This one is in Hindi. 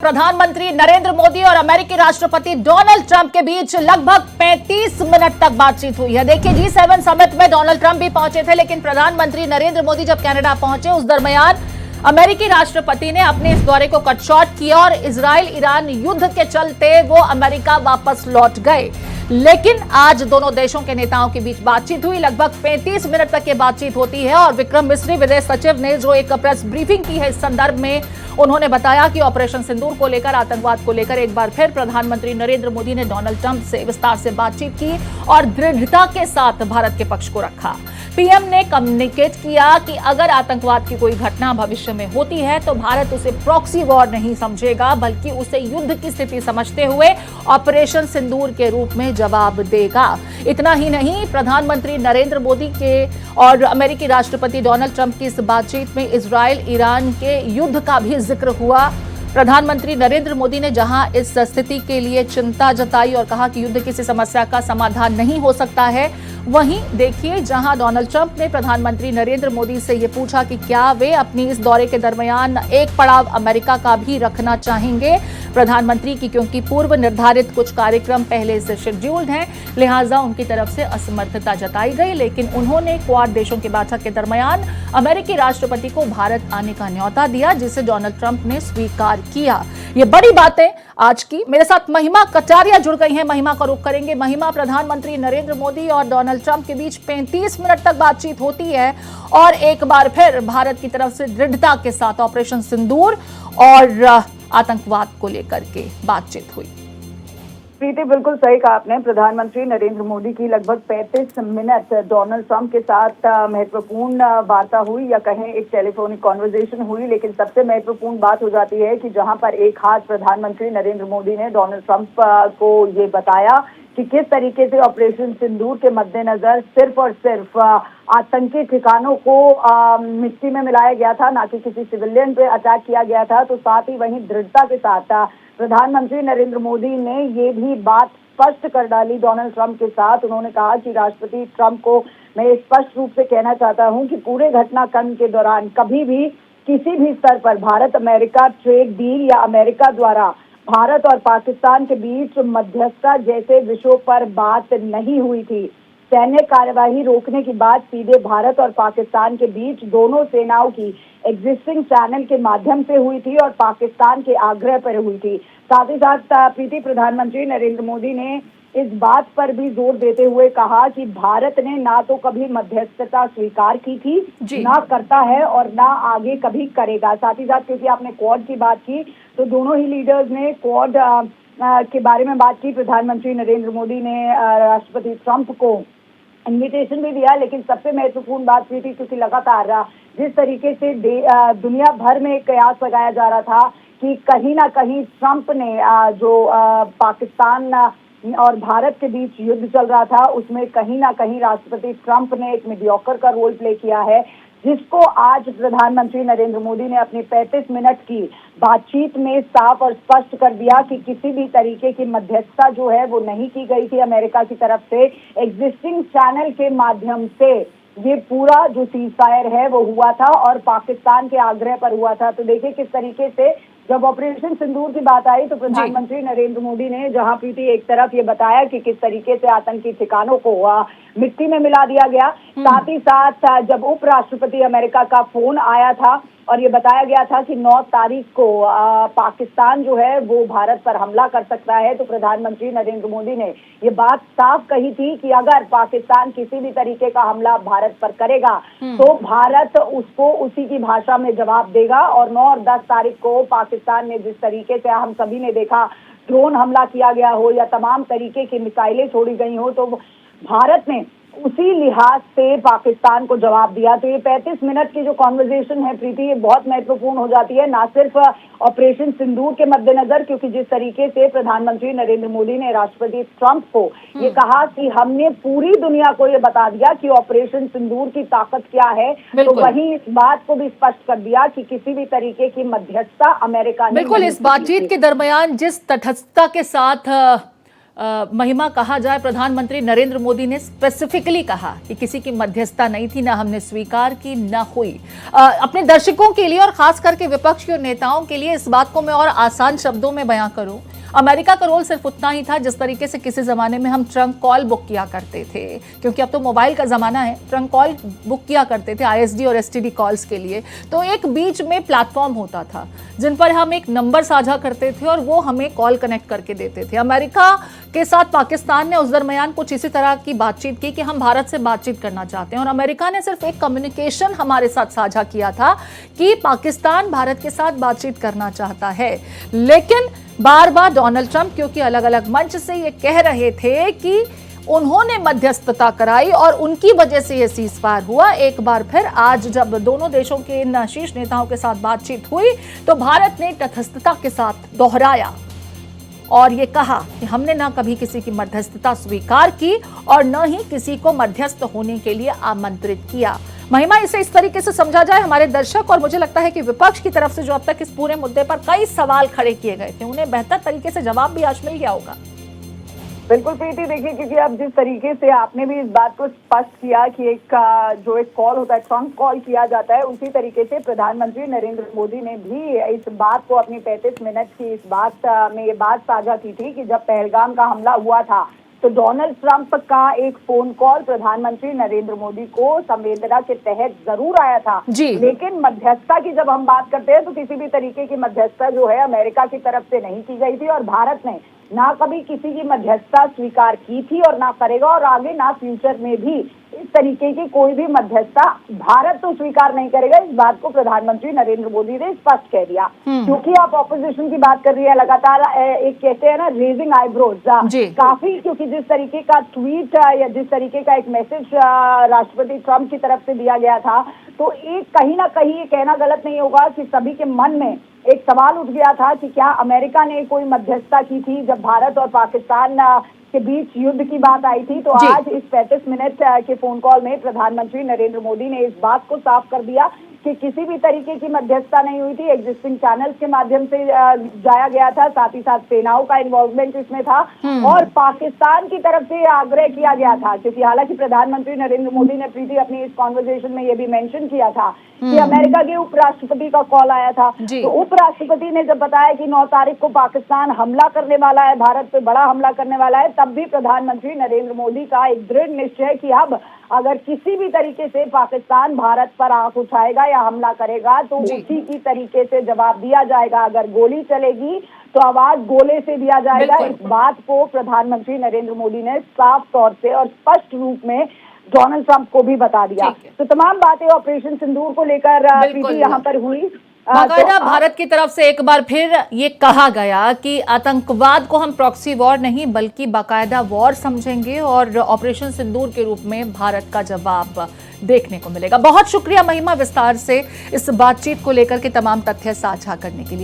प्रधानमंत्री नरेंद्र मोदी और अमेरिकी राष्ट्रपति डोनाल्ड ट्रंप के बीच लगभग 35 मिनट तक बातचीत हुई है। देखिए, G7 समिट में डोनाल्ड ट्रंप भी पहुंचे थे, लेकिन प्रधानमंत्री नरेंद्र मोदी जब कनाडा पहुंचे उस दरमियान अमेरिकी राष्ट्रपति ने अपने इस दौरे को कट शॉर्ट किया और इजराइल ईरान युद्ध के चलते वो अमेरिका वापस लौट गए। लेकिन आज दोनों देशों के नेताओं के बीच बातचीत हुई। लगभग 35 मिनट तक ये बातचीत होती है और विक्रम मिस्री विदेश सचिव ने जो एक प्रेस ब्रीफिंग की है इस संदर्भ में उन्होंने बताया कि ऑपरेशन सिंदूर को लेकर, आतंकवाद को लेकर एक बार फिर प्रधानमंत्री नरेंद्र मोदी ने डोनाल्ड ट्रंप से विस्तार से बातचीत की और दृढ़ता के साथ भारत के पक्ष को रखा। पीएम ने कम्युनिकेट किया कि अगर आतंकवाद की कोई घटना भविष्य में होती है तो भारत उसे प्रॉक्सी वॉर नहीं समझेगा, बल्कि उसे युद्ध की स्थिति समझते हुए ऑपरेशन सिंदूर के रूप में जवाब देगा। इतना ही नहीं, प्रधानमंत्री नरेंद्र मोदी के और अमेरिकी राष्ट्रपति डोनाल्ड ट्रंप की इस बातचीत में इजराइल ईरान के युद्ध का भी जिक्र हुआ। प्रधानमंत्री नरेंद्र मोदी ने जहां इस स्थिति के लिए चिंता जताई और कहा कि युद्ध किसी समस्या का समाधान नहीं हो सकता है, वहीं देखिए जहां डोनाल्ड ट्रंप ने प्रधानमंत्री नरेंद्र मोदी से यह पूछा कि क्या वे अपनी इस दौरे के दरमियान एक पड़ाव अमेरिका का भी रखना चाहेंगे प्रधानमंत्री की, क्योंकि पूर्व निर्धारित कुछ कार्यक्रम पहले से शेड्यूल्ड हैं, लिहाजा उनकी तरफ से असमर्थता जताई गई। लेकिन उन्होंने क्वाड देशों की बैठक के दरमियान अमेरिकी राष्ट्रपति को भारत आने का न्योता दिया, जिसे डोनाल्ड ट्रंप ने स्वीकार किया। ये बड़ी बातें आज की। मेरे साथ महिमा कटारिया जुड़ गई हैं, महिमा का रुख करेंगे। महिमा, प्रधानमंत्री नरेंद्र मोदी और डोनाल्ड ट्रंप के बीच 35 मिनट तक बातचीत होती है और एक बार फिर भारत की तरफ से दृढ़ता के साथ ऑपरेशन सिंदूर और आतंकवाद को लेकर के बातचीत हुई। प्रीति, बिल्कुल सही कहा आपने। प्रधानमंत्री नरेंद्र मोदी की लगभग 35 मिनट डोनाल्ड ट्रंप के साथ महत्वपूर्ण वार्ता हुई, या कहें एक टेलीफोनिक कॉन्वर्जेशन हुई। लेकिन सबसे महत्वपूर्ण बात हो जाती है कि जहां पर एक हाथ प्रधानमंत्री नरेंद्र मोदी ने डोनाल्ड ट्रंप को ये बताया कि किस तरीके से ऑपरेशन सिंदूर के मद्देनजर सिर्फ और सिर्फ आतंकी ठिकानों को मिट्टी में मिलाया गया था, ना कि किसी सिविलियन पे अटैक किया गया था। तो साथ ही वहीं दृढ़ता के साथ प्रधानमंत्री नरेंद्र मोदी ने ये भी बात स्पष्ट कर डाली डोनाल्ड ट्रंप के साथ। उन्होंने कहा कि राष्ट्रपति ट्रंप को मैं स्पष्ट रूप से कहना चाहता हूं कि पूरे घटनाक्रम के दौरान कभी भी किसी भी स्तर पर भारत अमेरिका ट्रेड डील या अमेरिका द्वारा भारत और पाकिस्तान के बीच मध्यस्थता जैसे विषयों पर बात नहीं हुई थी। सैन्य कार्यवाही रोकने की बात सीधे भारत और पाकिस्तान के बीच दोनों सेनाओं की एग्जिस्टिंग चैनल के माध्यम से हुई थी और पाकिस्तान के आग्रह पर हुई थी। साथ ही साथ प्रीति, प्रधानमंत्री नरेंद्र मोदी ने इस बात पर भी जोर देते हुए कहा कि भारत ने ना तो कभी मध्यस्थता स्वीकार की थी, ना करता है और ना आगे कभी करेगा। साथ ही साथ क्योंकि आपने क्वाड की बात की, तो दोनों ही लीडर्स ने क्वाड के बारे में बात की। प्रधानमंत्री नरेंद्र मोदी ने राष्ट्रपति ट्रंप को इन्विटेशन भी दिया। लेकिन सबसे महत्वपूर्ण बात थी, क्योंकि लगातार जिस तरीके से दुनिया भर में कयास लगाया जा रहा था कि कहीं ना कहीं ट्रंप ने जो पाकिस्तान और भारत के बीच युद्ध चल रहा था, उसमें कहीं ना कहीं राष्ट्रपति ट्रंप ने एक मीडियोकर का रोल प्ले किया है, जिसको आज प्रधानमंत्री नरेंद्र मोदी ने अपनी 35 मिनट की बातचीत में साफ और स्पष्ट कर दिया कि किसी भी तरीके की मध्यस्थता जो है वो नहीं की गई थी अमेरिका की तरफ से। एग्जिस्टिंग चैनल के माध्यम से ये पूरा जो सीज फायर है वो हुआ था और पाकिस्तान के आग्रह पर हुआ था। तो देखिए किस तरीके से जब ऑपरेशन सिंदूर की बात आई तो प्रधानमंत्री नरेंद्र मोदी ने जहां प्रीति एक तरफ ये बताया कि किस तरीके से आतंकी ठिकानों को मिट्टी में मिला दिया गया, साथ ही साथ जब उपराष्ट्रपति अमेरिका का फोन आया था और ये बताया गया था कि 9 तारीख को पाकिस्तान जो है वो भारत पर हमला कर सकता है, तो प्रधानमंत्री नरेंद्र मोदी ने ये बात साफ कही थी कि अगर पाकिस्तान किसी भी तरीके का हमला भारत पर करेगा तो भारत उसको उसी की भाषा में जवाब देगा। और 9 और 10 तारीख को पाकिस्तान ने जिस तरीके से हम सभी ने देखा ड्रोन हमला किया गया हो या तमाम तरीके की मिसाइलें छोड़ी गई हो, तो भारत ने उसी लिहाज से पाकिस्तान को जवाब दिया। तो ये 35 मिनट की जो कॉन्वर्जेशन है प्रीति, ये बहुत महत्वपूर्ण हो जाती है, ना सिर्फ ऑपरेशन सिंदूर के मद्देनजर, क्योंकि जिस तरीके से प्रधानमंत्री नरेंद्र मोदी ने राष्ट्रपति ट्रंप को ये कहा कि हमने पूरी दुनिया को ये बता दिया कि ऑपरेशन सिंदूर की ताकत क्या है, तो वहीं इस बात को भी स्पष्ट कर दिया कि किसी भी तरीके की मध्यस्थता अमेरिका ने बिल्कुल इस बातचीत के दरमियान जिस तटस्थता के साथ महिमा कहा जाए, प्रधानमंत्री नरेंद्र मोदी ने स्पेसिफिकली कहा कि किसी की मध्यस्थता नहीं थी, ना हमने स्वीकार की, ना हुई। अपने दर्शकों के लिए और खास करके विपक्ष के नेताओं के लिए इस बात को मैं और आसान शब्दों में बयां करूं, अमेरिका का रोल सिर्फ उतना ही था जिस तरीके से किसी जमाने में हम ट्रंक कॉल बुक किया करते थे, क्योंकि अब तो मोबाइल का जमाना है। ट्रंक कॉल बुक किया करते थे आईएसडी और एसटीडी कॉल्स के लिए, तो एक बीच में प्लेटफॉर्म होता था जिन पर हम एक नंबर साझा करते थे और वो हमें कॉल कनेक्ट करके देते थे। अमेरिका के साथ पाकिस्तान ने उस दरमियान कुछ इसी तरह की बातचीत की कि हम भारत से बातचीत करना चाहते हैं, और अमेरिका ने सिर्फ एक कम्युनिकेशन हमारे साथ साझा किया था कि पाकिस्तान भारत के साथ बातचीत करना चाहता है। लेकिन बार बार डोनाल्ड ट्रंप क्योंकि अलग अलग मंच से ये कह रहे थे कि उन्होंने मध्यस्थता कराई और उनकी वजह से ये सीज़फायर हुआ, एक बार फिर आज जब दोनों देशों के इन शीर्ष नेताओं के साथ बातचीत हुई तो भारत ने तटस्थता के साथ दोहराया और ये कहा कि हमने ना कभी किसी की मध्यस्थता स्वीकार की और न ही किसी को मध्यस्थ होने के लिए आमंत्रित किया। महिमा, इसे इस तरीके से समझा जाए हमारे दर्शक, और मुझे लगता है कि विपक्ष की तरफ से जो अब तक इस पूरे मुद्दे पर कई सवाल खड़े किए गए थे उन्हें बेहतर तरीके से जवाब भी आज मिल गया होगा। बिल्कुल प्रीति, देखिए, क्योंकि अब जिस तरीके से आपने भी इस बात को स्पष्ट किया कि एक कॉल होता है, ट्रंक कॉल किया जाता है, उसी तरीके से प्रधानमंत्री नरेंद्र मोदी ने भी इस बात को अपनी 35 मिनट की इस बात में ये बात साझा की थी कि जब पहलगाम का हमला हुआ था तो डोनाल्ड ट्रंप का एक फोन कॉल प्रधानमंत्री नरेंद्र मोदी को संवेदना के तहत जरूर आया था, लेकिन मध्यस्थता की जब हम बात करते हैं तो किसी भी तरीके की मध्यस्थता जो है अमेरिका की तरफ से नहीं की गई थी और भारत ने ना कभी किसी की मध्यस्थता स्वीकार की थी और ना करेगा, और आगे ना फ्यूचर में भी इस तरीके की कोई भी मध्यस्थता भारत तो स्वीकार नहीं करेगा। इस बात को प्रधानमंत्री नरेंद्र मोदी ने स्पष्ट कह दिया। क्योंकि आप ऑपोजिशन की बात कर रही है, लगातार एक कहते हैं ना रेजिंग आईब्रोज काफी, क्योंकि जिस तरीके का ट्वीट या जिस तरीके का एक मैसेज राष्ट्रपति ट्रंप की तरफ से दिया गया था, तो एक कहीं ना कहीं ये कहना गलत नहीं होगा कि सभी के मन में एक सवाल उठ गया था कि क्या अमेरिका ने कोई मध्यस्थता की थी जब भारत और पाकिस्तान के बीच युद्ध की बात आई थी। तो आज इस 35 मिनट के फोन कॉल में प्रधानमंत्री नरेंद्र मोदी ने इस बात को साफ कर दिया कि किसी भी तरीके की मध्यस्थता नहीं हुई थी, एग्जिस्टिंग चैनल्स के माध्यम से जाया गया था, साथ ही साथ सेनाओं का इन्वॉल्वमेंट इसमें था और पाकिस्तान की तरफ से आग्रह किया गया था, क्योंकि हालांकि प्रधानमंत्री नरेंद्र मोदी ने प्रीति अपनी इस कॉन्वर्सेशन में ये भी मेंशन किया था कि अमेरिका के उपराष्ट्रपति का कॉल आया था। तो उपराष्ट्रपति ने जब बताया कि 9 तारीख को पाकिस्तान हमला करने वाला है, भारत पे बड़ा हमला करने वाला है, तब भी प्रधानमंत्री नरेंद्र मोदी का एक दृढ़ निश्चय कि अब अगर किसी भी तरीके से पाकिस्तान भारत पर आंख उठाएगा या हमला करेगा तो उसी की तरीके से जवाब दिया जाएगा। अगर गोली चलेगी तो आवाज गोले से दिया जाएगा। इस बात को प्रधानमंत्री नरेंद्र मोदी ने साफ तौर से और स्पष्ट रूप में डोनाल्ड ट्रंप को भी बता दिया। तो तमाम बातें ऑपरेशन सिंदूर को लेकर यहाँ पर हुई। बाकायदा भारत की तरफ से एक बार फिर ये कहा गया कि आतंकवाद को हम प्रॉक्सी वॉर नहीं बल्कि बाकायदा वॉर समझेंगे और ऑपरेशन सिंदूर के रूप में भारत का जवाब देखने को मिलेगा। बहुत शुक्रिया महिमा, विस्तार से इस बातचीत को लेकर के तमाम तथ्य साझा करने के लिए।